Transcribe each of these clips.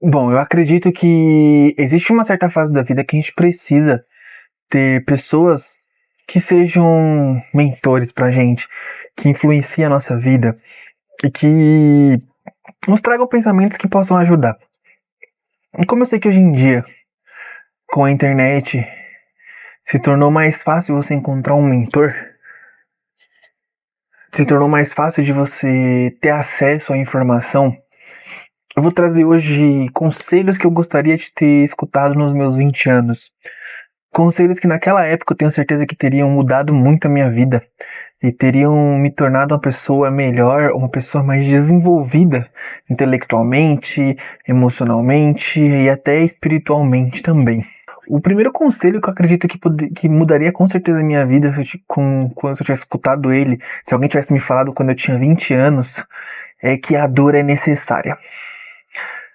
Bom, eu acredito que existe uma certa fase da vida que a gente precisa ter pessoas que sejam mentores pra gente, que influenciem a nossa vida e que nos tragam pensamentos que possam ajudar. E como eu sei que hoje em dia, com a internet, se tornou mais fácil você encontrar um mentor, se tornou mais fácil de você ter acesso à informação, eu vou trazer hoje conselhos que eu gostaria de ter escutado nos meus 20 anos. Conselhos que naquela época eu tenho certeza que teriam mudado muito a minha vida e teriam me tornado uma pessoa melhor, uma pessoa mais desenvolvida intelectualmente, emocionalmente e até espiritualmente também. O primeiro conselho que eu acredito que mudaria com certeza a minha vida quando eu tivesse escutado ele, se alguém tivesse me falado quando eu tinha 20 anos, é que a dor é necessária.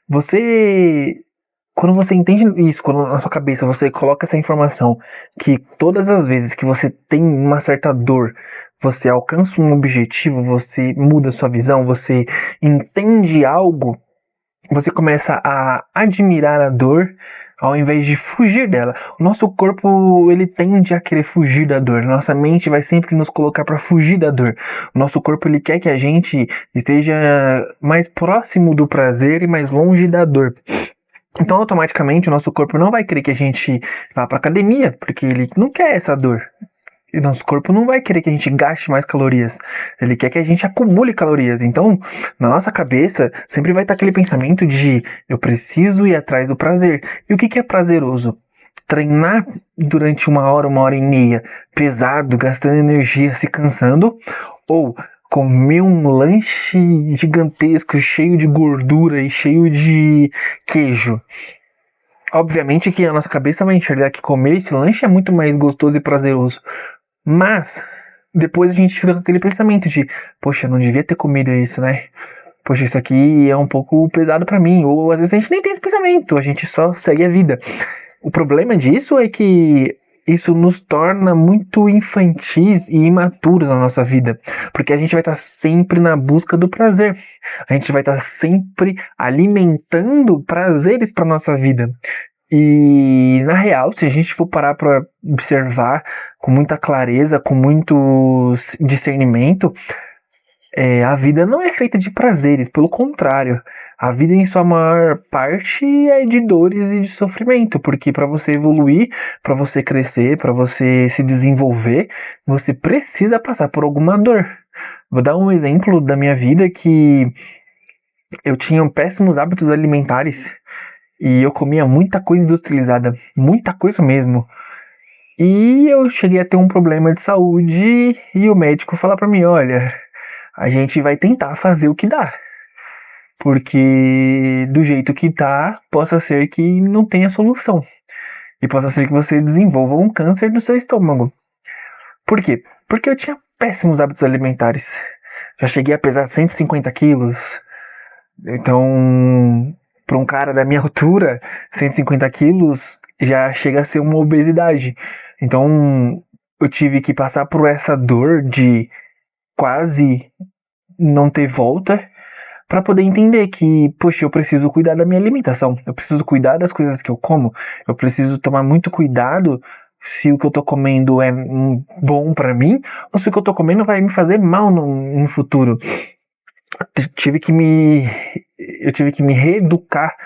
Você Quando você entende isso, quando na sua cabeça você coloca essa informação, que todas as vezes que você tem uma certa dor, você alcança um objetivo, você muda sua visão, você entende algo, você começa a admirar a dor ao invés de fugir dela. O nosso corpo, ele tende a querer fugir da dor. Nossa mente vai sempre nos colocar para fugir da dor. O nosso corpo, ele quer que a gente esteja mais próximo do prazer e mais longe da dor. Então, automaticamente, o nosso corpo não vai querer que a gente vá para academia, porque ele não quer essa dor. E nosso corpo não vai querer que a gente gaste mais calorias. Ele quer que a gente acumule calorias. Então, na nossa cabeça, sempre vai estar aquele pensamento de eu preciso ir atrás do prazer. E o que é prazeroso? Treinar durante uma hora e meia, pesado, gastando energia, se cansando, ou comer um lanche gigantesco, cheio de gordura e cheio de queijo. Obviamente que a nossa cabeça vai enxergar que comer esse lanche é muito mais gostoso e prazeroso. Mas depois a gente fica com aquele pensamento de, poxa, não devia ter comido isso, né? Poxa, isso aqui é um pouco pesado pra mim. Ou às vezes a gente nem tem esse pensamento, a gente só segue a vida. O problema disso é que isso nos torna muito infantis e imaturos na nossa vida, porque a gente vai estar sempre na busca do prazer. A gente vai estar sempre alimentando prazeres para nossa vida. E na real, se a gente for parar para observar com muita clareza, com muito discernimento, a vida não é feita de prazeres, pelo contrário, a vida em sua maior parte é de dores e de sofrimento, porque para você evoluir, para você crescer, para você se desenvolver, você precisa passar por alguma dor. Vou dar um exemplo da minha vida que eu tinha péssimos hábitos alimentares e eu comia muita coisa industrializada, muita coisa mesmo. E eu cheguei a ter um problema de saúde e o médico falou para mim, olha, a gente vai tentar fazer o que dá. Porque do jeito que tá, possa ser que não tenha solução. E possa ser que você desenvolva um câncer do seu estômago. Por quê? Porque eu tinha péssimos hábitos alimentares. Já cheguei a pesar 150 quilos. Então, para um cara da minha altura, 150 quilos já chega a ser uma obesidade. Então, eu tive que passar por essa dor de quase não ter volta para poder entender que, poxa, eu preciso cuidar da minha alimentação, eu preciso cuidar das coisas que eu como, eu preciso tomar muito cuidado se o que eu tô comendo é bom para mim ou se o que eu tô comendo vai me fazer mal no futuro. Tive que me eu tive que me reeducar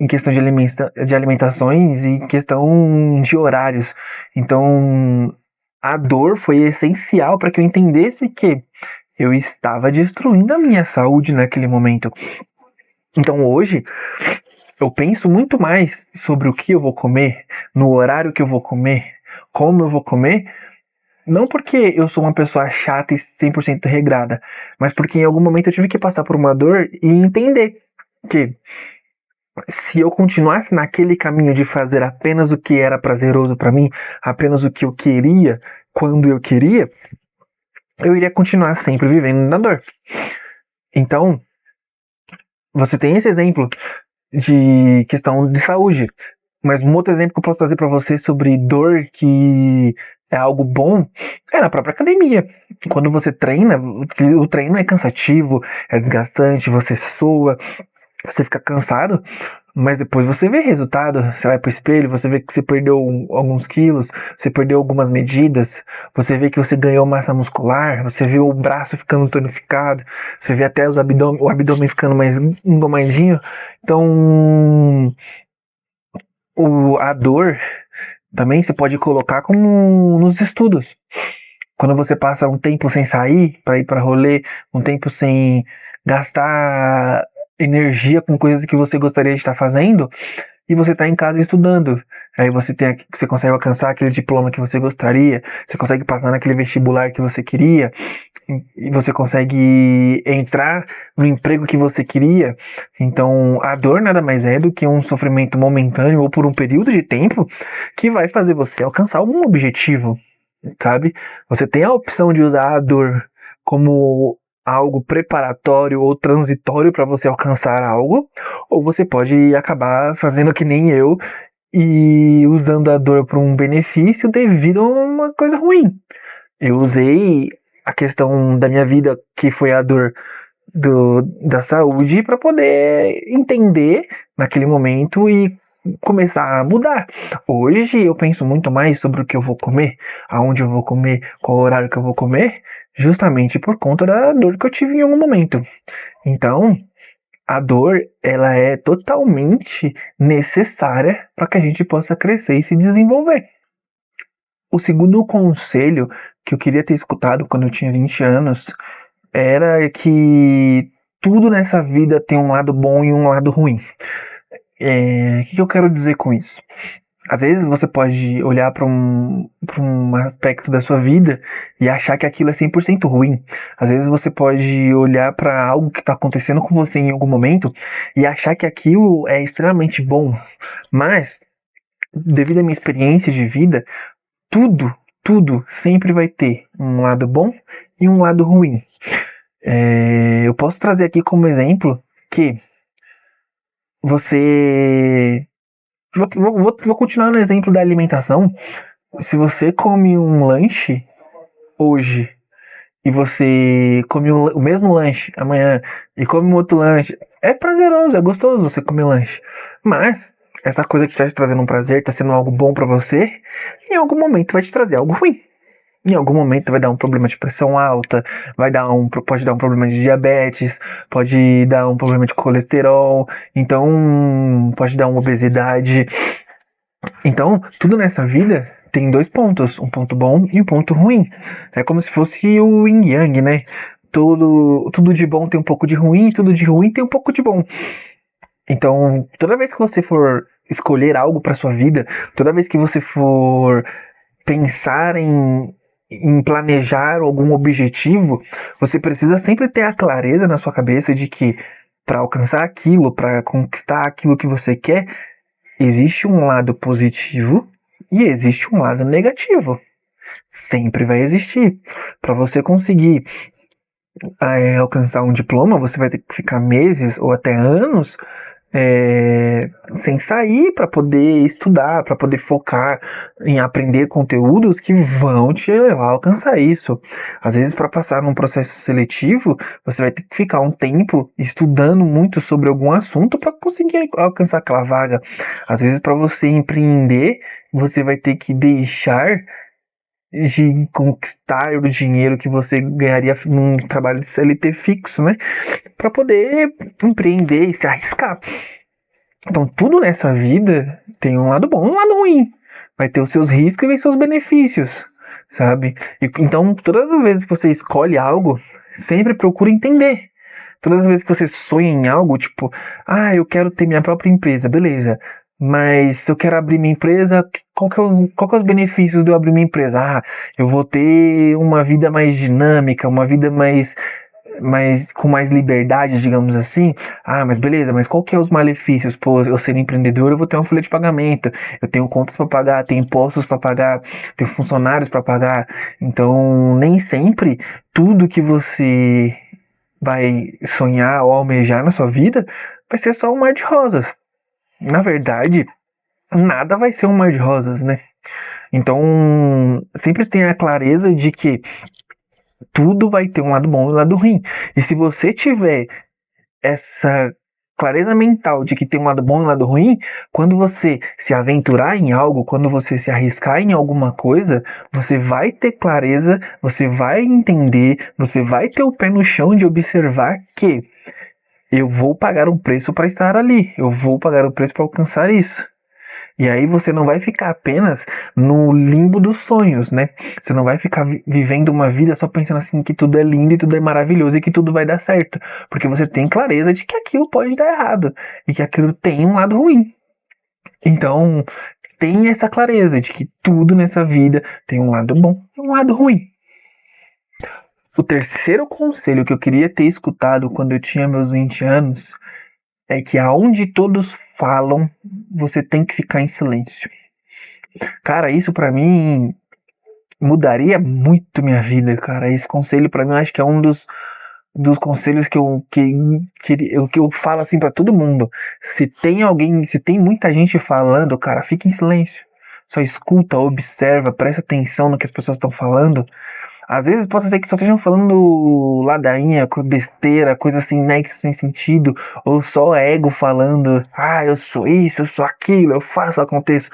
em questão de alimentações e em questão de horários. Então, a dor foi essencial para que eu entendesse que eu estava destruindo a minha saúde naquele momento. Então hoje eu penso muito mais sobre o que eu vou comer, no horário que eu vou comer, como eu vou comer, não porque eu sou uma pessoa chata e 100% regrada, mas porque em algum momento eu tive que passar por uma dor e entender que se eu continuasse naquele caminho de fazer apenas o que era prazeroso para mim, apenas o que eu queria, quando eu queria, eu iria continuar sempre vivendo na dor. Então, você tem esse exemplo de questão de saúde, mas um outro exemplo que eu posso trazer para você sobre dor que é algo bom é na própria academia. Quando você treina, o treino é cansativo, é desgastante, você soa, você fica cansado, Mas depois você vê resultado, você vai pro espelho, você vê que você perdeu alguns quilos, você perdeu algumas medidas, você vê que você ganhou massa muscular, você vê o braço ficando tonificado, você vê até o abdômen ficando mais engomadinho. Então, a dor também você pode colocar como nos estudos. Quando você passa um tempo sem sair, para ir para rolê, um tempo sem gastar energia com coisas que você gostaria de estar fazendo, e você está em casa estudando. Aí você consegue alcançar aquele diploma que você gostaria, você consegue passar naquele vestibular que você queria, e você consegue entrar no emprego que você queria. Então, a dor nada mais é do que um sofrimento momentâneo ou por um período de tempo que vai fazer você alcançar algum objetivo, sabe? Você tem a opção de usar a dor como algo preparatório ou transitório para você alcançar algo, ou você pode acabar fazendo que nem eu e usando a dor para um benefício devido a uma coisa ruim. Eu usei a questão da minha vida, que foi a dor da saúde, para poder entender naquele momento e começar a mudar. Hoje eu penso muito mais sobre o que eu vou comer, aonde eu vou comer, qual horário que eu vou comer, justamente por conta da dor que eu tive em algum momento. Então, a dor, ela é totalmente necessária para que a gente possa crescer e se desenvolver. O segundo conselho que eu queria ter escutado quando eu tinha 20 anos era que tudo nessa vida tem um lado bom e um lado ruim. O que eu quero dizer com isso? Às vezes você pode olhar para um aspecto da sua vida e achar que aquilo é 100% ruim. Às vezes você pode olhar para algo que está acontecendo com você em algum momento e achar que aquilo é extremamente bom. Mas, devido à minha experiência de vida, tudo sempre vai ter um lado bom e um lado ruim. Eu posso trazer aqui como exemplo que você... Vou continuar no exemplo da alimentação. Se você come um lanche hoje e você come o mesmo lanche amanhã e come um outro lanche, é prazeroso, é gostoso você comer lanche. Mas essa coisa que está te trazendo um prazer, está sendo algo bom para você, em algum momento vai te trazer algo ruim. Em algum momento vai dar um problema de pressão alta, pode dar um problema de diabetes, pode dar um problema de colesterol, então pode dar uma obesidade. Então, tudo nessa vida tem dois pontos, um ponto bom e um ponto ruim. É como se fosse o yin yang, né? Tudo de bom tem um pouco de ruim, tudo de ruim tem um pouco de bom. Então, toda vez que você for escolher algo para sua vida, toda vez que você for pensar em planejar algum objetivo, você precisa sempre ter a clareza na sua cabeça de que para alcançar aquilo, para conquistar aquilo que você quer, existe um lado positivo e existe um lado negativo. Sempre vai existir. Para você conseguir alcançar um diploma, você vai ter que ficar meses ou até anos sem sair para poder estudar, para poder focar em aprender conteúdos que vão te levar a alcançar isso. Às vezes, para passar num processo seletivo, você vai ter que ficar um tempo estudando muito sobre algum assunto para conseguir alcançar aquela vaga. Às vezes, para você empreender, você vai ter que deixar de conquistar o dinheiro que você ganharia num trabalho de CLT fixo, né? Para poder empreender e se arriscar. Então, tudo nessa vida tem um lado bom e um lado ruim. Vai ter os seus riscos e os seus benefícios, sabe? Então, todas as vezes que você escolhe algo, sempre procura entender. Todas as vezes que você sonha em algo, tipo, eu quero ter minha própria empresa, beleza. Mas se eu quero abrir minha empresa, qual que é os benefícios de eu abrir minha empresa? Eu vou ter uma vida mais dinâmica, uma vida com mais liberdade, digamos assim. Mas beleza, mas qual que é os malefícios? Pô, eu sendo empreendedor, eu vou ter uma folha de pagamento, eu tenho contas para pagar, tenho impostos para pagar, tenho funcionários para pagar. Então, nem sempre tudo que você vai sonhar ou almejar na sua vida vai ser só um mar de rosas. Na verdade, nada vai ser um mar de rosas, né? Então, sempre tenha a clareza de que tudo vai ter um lado bom e um lado ruim. E se você tiver essa clareza mental de que tem um lado bom e um lado ruim, quando você se aventurar em algo, quando você se arriscar em alguma coisa, você vai ter clareza, você vai entender, você vai ter o pé no chão de observar que eu vou pagar um preço para estar ali, eu vou pagar um preço para alcançar isso. E aí você não vai ficar apenas no limbo dos sonhos, né? Você não vai ficar vivendo uma vida só pensando assim que tudo é lindo e tudo é maravilhoso e que tudo vai dar certo. Porque você tem clareza de que aquilo pode dar errado e que aquilo tem um lado ruim. Então, tem essa clareza de que tudo nessa vida tem um lado bom e um lado ruim. O terceiro conselho que eu queria ter escutado quando eu tinha meus 20 anos é que aonde todos falam, você tem que ficar em silêncio. Cara, isso pra mim mudaria muito minha vida, cara. Esse conselho pra mim eu acho que é um dos conselhos que eu falo assim pra todo mundo. Se tem muita gente falando, cara, fica em silêncio. Só escuta, observa, presta atenção no que as pessoas estão falando. Às vezes pode ser que só estejam falando ladainha, besteira, coisa assim, nexo sem sentido, ou só ego falando, eu sou isso, eu sou aquilo, eu faço, aconteço.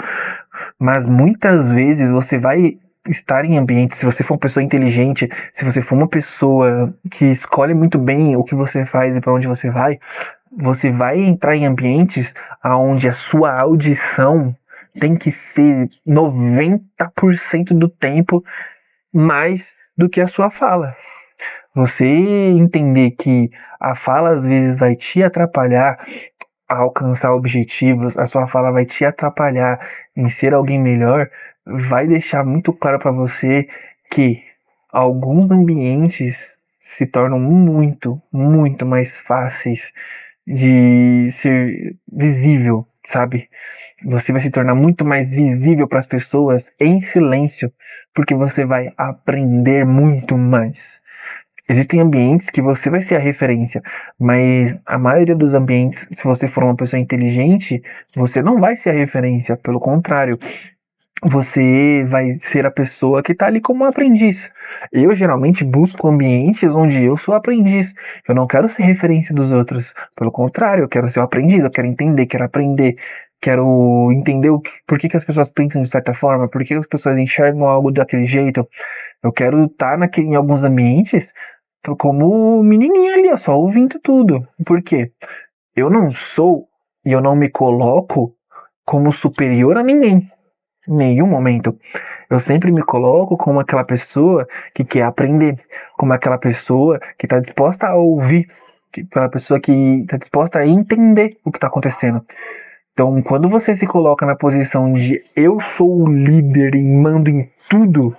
Mas muitas vezes você vai estar em ambientes, se você for uma pessoa inteligente, se você for uma pessoa que escolhe muito bem o que você faz e para onde você vai entrar em ambientes onde a sua audição tem que ser 90% do tempo mais do que a sua fala. Você entender que a fala às vezes vai te atrapalhar a alcançar objetivos, a sua fala vai te atrapalhar em ser alguém melhor, vai deixar muito claro para você que alguns ambientes se tornam muito, muito mais fáceis de ser visível, sabe? Você vai se tornar muito mais visível para as pessoas em silêncio, porque você vai aprender muito mais. Existem ambientes que você vai ser a referência, mas a maioria dos ambientes, se você for uma pessoa inteligente, você não vai ser a referência, pelo contrário, você vai ser a pessoa que está ali como aprendiz. Eu geralmente busco ambientes onde eu sou aprendiz. Eu não quero ser referência dos outros. Pelo contrário, eu quero ser o aprendiz, eu quero entender, quero aprender, quero entender por que as pessoas pensam de certa forma, por que as pessoas enxergam algo daquele jeito. Eu quero estar em alguns ambientes como menininha ali, ó, só ouvindo tudo. Por quê? Eu não sou e eu não me coloco como superior a ninguém. Em nenhum momento. Eu sempre me coloco como aquela pessoa que quer aprender, como aquela pessoa que está disposta a ouvir, aquela pessoa que está disposta a entender o que está acontecendo. Então, quando você se coloca na posição de eu sou o líder e mando em tudo,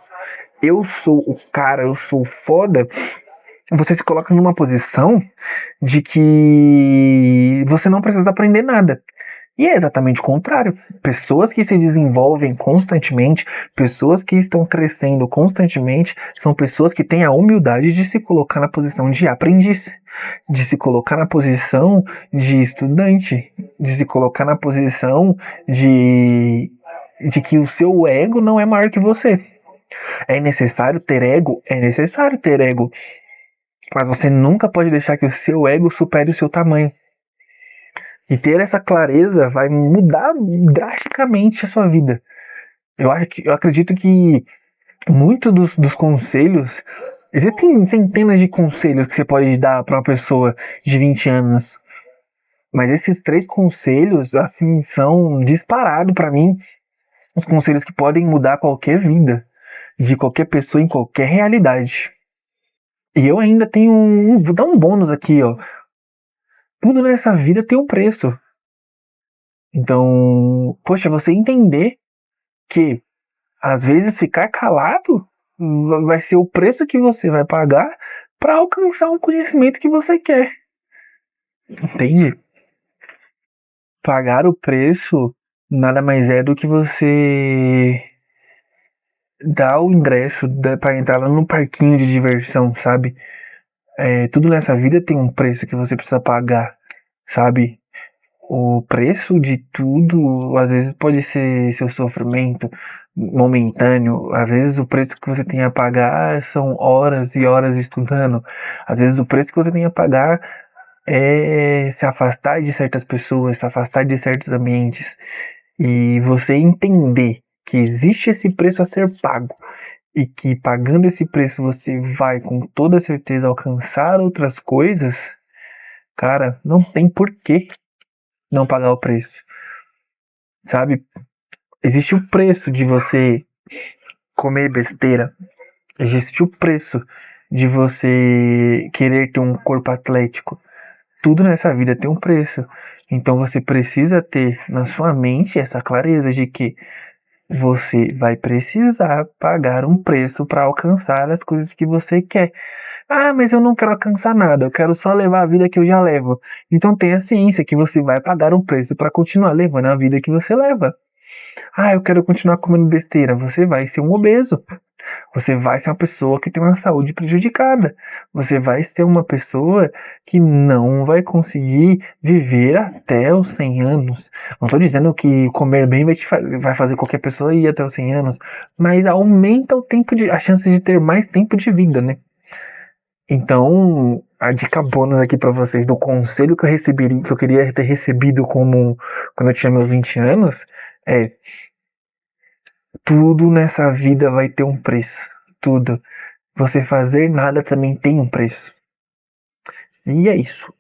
eu sou o cara, eu sou foda, você se coloca numa posição de que você não precisa aprender nada. E é exatamente o contrário. Pessoas que se desenvolvem constantemente, pessoas que estão crescendo constantemente, são pessoas que têm a humildade de se colocar na posição de aprendiz, de se colocar na posição de estudante, de se colocar na posição de que o seu ego não é maior que você. É necessário ter ego? É necessário ter ego. Mas você nunca pode deixar que o seu ego supere o seu tamanho. E ter essa clareza vai mudar drasticamente a sua vida. Eu acredito que muitos dos conselhos. Existem centenas de conselhos que você pode dar para uma pessoa de 20 anos. Mas esses 3 conselhos, assim, são disparados para mim. Os conselhos que podem mudar qualquer vida. De qualquer pessoa em qualquer realidade. E eu ainda tenho vou dar um bônus aqui, ó. Tudo nessa vida tem um preço. Então, poxa, você entender que às vezes ficar calado vai ser o preço que você vai pagar para alcançar um conhecimento que você quer. Entende? Pagar o preço nada mais é do que você dar o ingresso para entrar lá no parquinho de diversão, sabe? Tudo nessa vida tem um preço que você precisa pagar, sabe? O preço de tudo, às vezes, pode ser seu sofrimento momentâneo. Às vezes, o preço que você tem a pagar são horas e horas estudando. Às vezes, o preço que você tem a pagar é se afastar de certas pessoas, se afastar de certos ambientes e você entender que existe esse preço a ser pago e que pagando esse preço você vai com toda certeza alcançar outras coisas, cara, não tem porquê não pagar o preço, sabe? Existe o preço de você comer besteira, existe o preço de você querer ter um corpo atlético. Tudo nessa vida tem um preço. Então você precisa ter na sua mente essa clareza de que você vai precisar pagar um preço para alcançar as coisas que você quer. Ah, mas eu não quero alcançar nada, eu quero só levar a vida que eu já levo. Então tenha ciência que você vai pagar um preço para continuar levando a vida que você leva. Ah, eu quero continuar comendo besteira. Você vai ser um obeso. Você vai ser uma pessoa que tem uma saúde prejudicada. Você vai ser uma pessoa que não vai conseguir viver até os 100 anos. Não estou dizendo que comer bem vai fazer qualquer pessoa ir até os 100 anos, mas aumenta o tempo a chance de ter mais tempo de vida, né? Então, a dica bônus aqui para vocês do conselho que eu recebi, que eu queria ter recebido como quando eu tinha meus 20 anos, é: tudo nessa vida vai ter um preço. Tudo. Você fazer nada também tem um preço. E é isso.